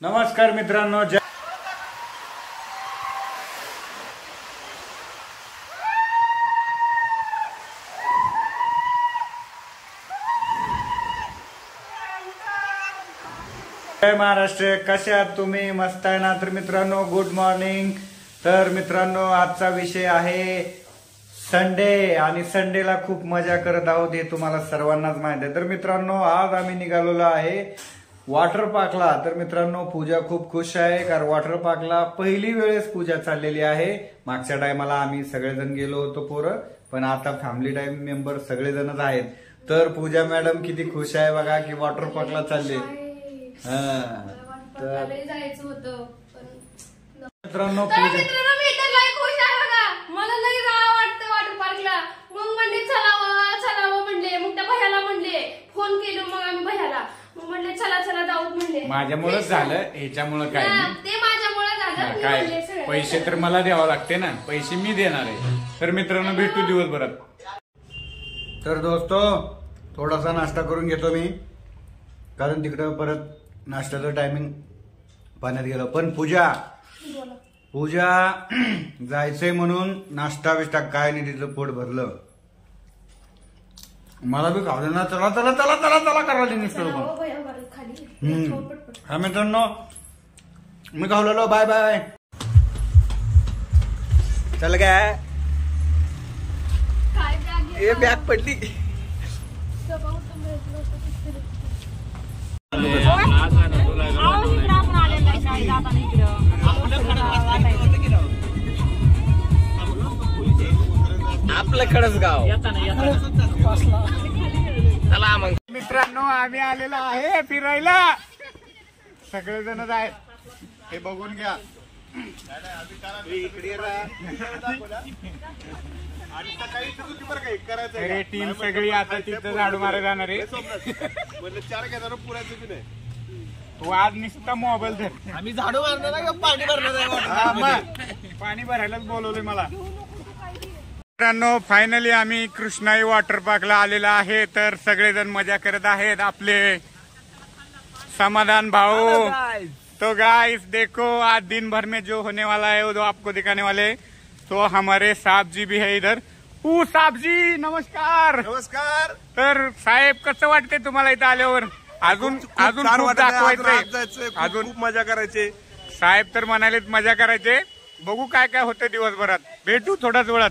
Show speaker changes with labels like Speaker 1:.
Speaker 1: नमस्कार मित्रांनो, जय महाराष्ट्र. कसे आहात तुम्ही? मस्त आहे ना? तर मित्रांनो, गुड मॉर्निंग. तर मित्रांनो, आजचा विषय आहे संडे आणि संडेला खूप मजा करत आहोत हे तुम्हाला सर्वांनाच माहिती आहे. तर मित्रांनो, आज आम्ही निघालेलो आहे वॉटर पार्कला. तर मित्रांनो, पूजा खूप खुश आहे कारण वॉटर पार्कला पहिली वेळेस पूजा चाललेली आहे. मागच्या टायमाला आम्ही सगळेजण गेलो होतो पोरं, पण आता फॅमिली टाइम मेंबर सगळेजणच आहेत. तर पूजा मॅडम किती खुश आहे बघा की वॉटर पार्कला चालले.
Speaker 2: जायचं होतं
Speaker 1: मित्रांनो,
Speaker 2: मला लई जावं वाटतं वॉटर पार्कला. मग म्हणले चलावं म्हणले. मग त्या भैयाला म्हणले, फोन केलो मग आम्ही भैयाला, मग म्हणले चला जाऊ म्हणले.
Speaker 1: माझ्यामुळेच झालं, ह्याच्यामुळे काय नाही.
Speaker 2: ते माझ्यामुळे झालं.
Speaker 1: काय पैसे तर मला द्यावं लागते ना, पैसे मी देणार आहे. तर मित्रांनो, भेटू दिवसभरात. तर दोस्तो, थोडासा नाश्ता करून घेतो मी कारण तिकडं परत नाश्त्याचं टायमिंग पाण्यात गेलं. पण पूजा जायचंय म्हणून नाश्ता बिष्टा काय नाही, तिचं पोट भरलं. मला बी खावलं ना. चला चला चला चला चला करायला निसतं. हा मित्रांनो, मी खावलेलो. Bye bye. चल काय हे बॅग पडली. आपलं खडच गाव. चला मग मित्रांनो, आम्ही आलेलो आहे फिरायला. सगळेजणच आहेत, हे बघून घ्या. अरे टीम सगळी आता तिथं झाडू मारा जाणार आहे.
Speaker 3: 4 घेणार पुरायचं बी नाही.
Speaker 1: तू आज नुसता मोबाईल धर.
Speaker 3: आम्ही झाडू मारणार आहे का पाणी भरणार?
Speaker 1: पाणी भरायलाच बोलवलंय मला. मित्रांनो, फायनली आम्ही कृष्णाई वॉटर पार्कला आलेला आहे. तर सगळेजण मजा करत आहेत. आपले समाधान भाऊ. तो गाइस देखो, आज दिन भर में जो होने वाला है वो जो आपको दिखाने वाले. तो हमारे साहब जी भी है इधर. साहब जी नमस्कार.
Speaker 3: नमस्कार.
Speaker 1: तर साहेब, कसं वाटतंय तुम्हाला इथं आल्यावर? अजून खूप दाखवायचंय,
Speaker 3: अजून खूप मजा करायची.
Speaker 1: साहेब तर म्हणाले मजा करायचे. बघू काय काय होतं दिवसभरात. भेटू थोड्याच वेळात.